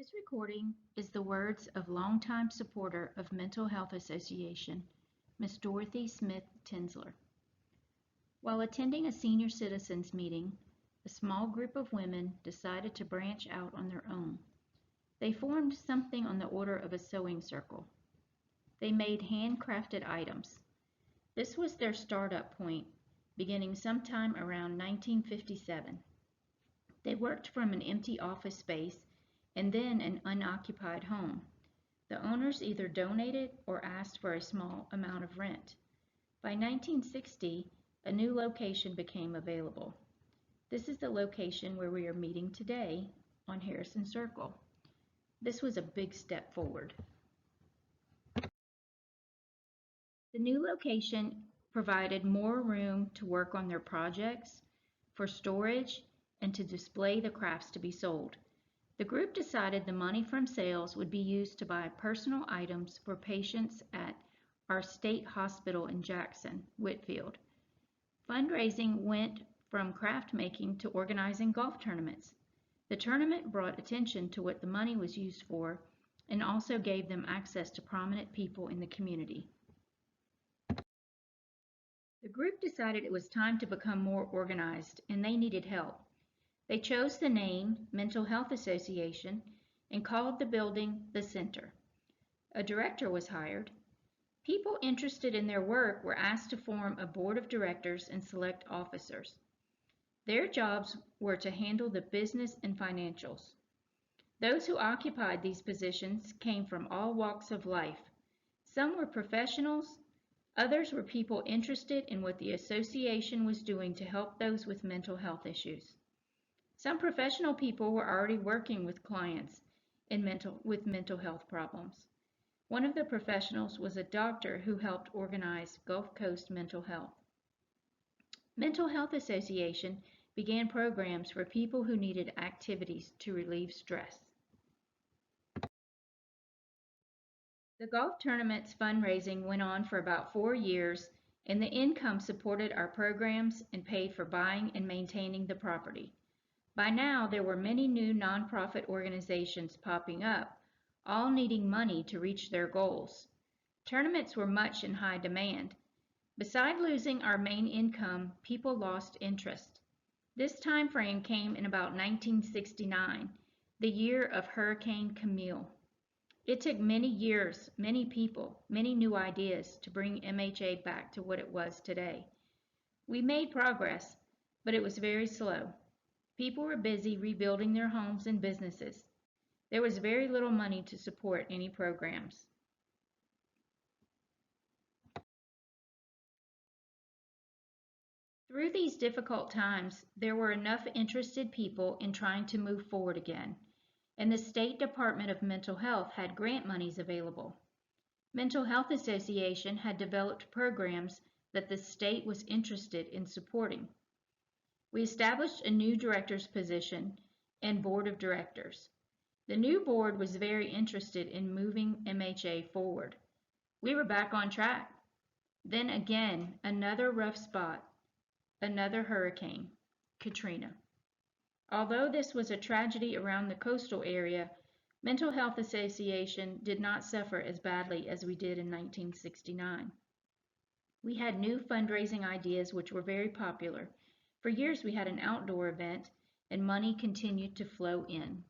This recording is the words of longtime supporter of Mental Health Association, Miss Dorothy Smith Tinsler. While attending a senior citizens meeting, a small group of women decided to branch out on their own. They formed something on the order of a sewing circle. They made handcrafted items. This was their startup point, beginning sometime around 1957. They worked from an empty office space and then an unoccupied home. The owners either donated or asked for a small amount of rent. By 1960, a new location became available. This is the location where we are meeting today on Harrison Circle. This was a big step forward. The new location provided more room to work on their projects, for storage, and to display the crafts to be sold. The group decided the money from sales would be used to buy personal items for patients at our state hospital in Jackson, Whitfield. Fundraising went from craft making to organizing golf tournaments. The tournament brought attention to what the money was used for and also gave them access to prominent people in the community. The group decided it was time to become more organized and they needed help. They chose the name Mental Health Association and called the building the Center. A director was hired. People interested in their work were asked to form a board of directors and select officers. Their jobs were to handle the business and financials. Those who occupied these positions came from all walks of life. Some were professionals, others were people interested in what the association was doing to help those with mental health issues. Some professional people were already working with clients with mental health problems. One of the professionals was a doctor who helped organize Gulf Coast Mental Health. Mental Health Association began programs for people who needed activities to relieve stress. The golf tournament's fundraising went on for about 4 years, and the income supported our programs and paid for buying and maintaining the property. By now, there were many new nonprofit organizations popping up, all needing money to reach their goals. Tournaments were much in high demand. Beside losing our main income, people lost interest. This time frame came in about 1969, the year of Hurricane Camille. It took many years, many people, many new ideas to bring MHA back to what it was today. We made progress, but it was very slow. People were busy rebuilding their homes and businesses. There was very little money to support any programs. Through these difficult times, there were enough interested people in trying to move forward again, and the State Department of Mental Health had grant monies available. Mental Health Association had developed programs that the state was interested in supporting. We established a new director's position and board of directors. The new board was very interested in moving MHA forward. We were back on track. Then again, another rough spot, another hurricane, Katrina. Although this was a tragedy around the coastal area, Mental Health Association did not suffer as badly as we did in 1969. We had new fundraising ideas which were very popular. For years we had an outdoor event and money continued to flow in.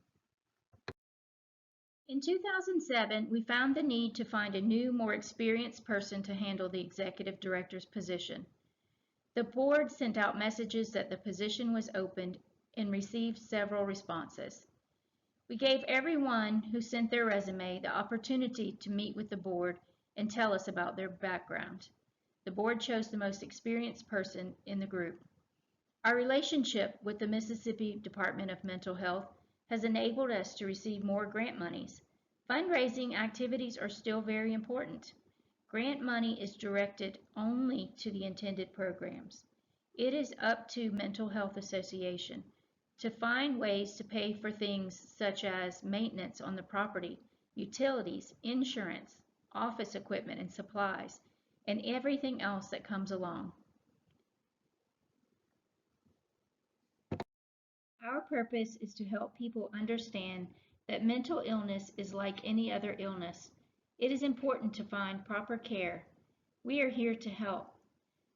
In 2007, we found the need to find a new, more experienced person to handle the executive director's position. The board sent out messages that the position was opened and received several responses. We gave everyone who sent their resume the opportunity to meet with the board and tell us about their background. The board chose the most experienced person in the group. Our relationship with the Mississippi Department of Mental Health has enabled us to receive more grant monies. Fundraising activities are still very important. Grant money is directed only to the intended programs. It is up to Mental Health Association to find ways to pay for things such as maintenance on the property, utilities, insurance, office equipment and supplies, and everything else that comes along. Our purpose is to help people understand that mental illness is like any other illness. It is important to find proper care. We are here to help.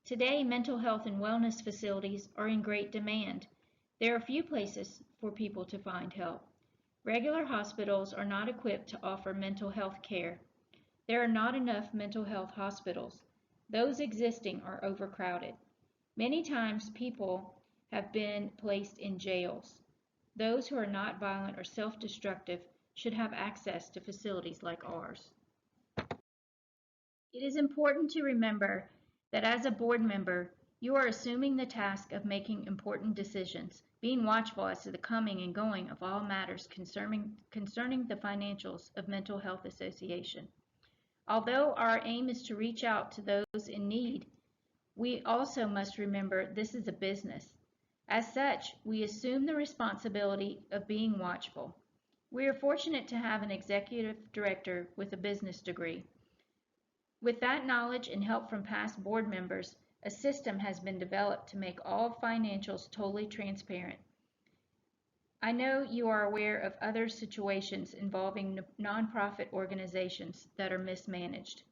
Today, mental health and wellness facilities are in great demand. There are few places for people to find help. Regular hospitals are not equipped to offer mental health care. There are not enough mental health hospitals. Those existing are overcrowded. Many times people have been placed in jails. Those who are not violent or self-destructive should have access to facilities like ours. It is important to remember that as a board member, you are assuming the task of making important decisions, being watchful as to the coming and going of all matters concerning the financials of Mental Health Association. Although our aim is to reach out to those in need, we also must remember this is a business. As such, we assume the responsibility of being watchful. We are fortunate to have an executive director with a business degree. With that knowledge and help from past board members, a system has been developed to make all financials totally transparent. I know you are aware of other situations involving nonprofit organizations that are mismanaged.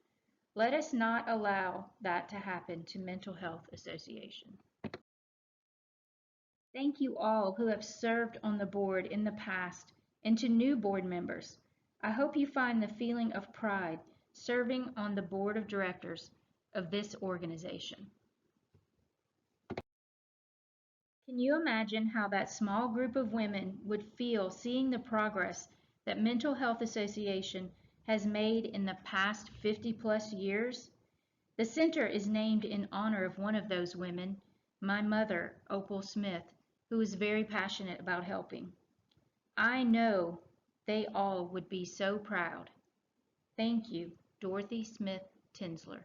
Let us not allow that to happen to Mental Health Association. Thank you all who have served on the board in the past and to new board members. I hope you find the feeling of pride serving on the board of directors of this organization. Can you imagine how that small group of women would feel seeing the progress that Mental Health Association has made in the past 50+ years? The center is named in honor of one of those women, my mother, Opal Smith, who is very passionate about helping. I know they all would be so proud. Thank you, Dorothy Smith Tinsler.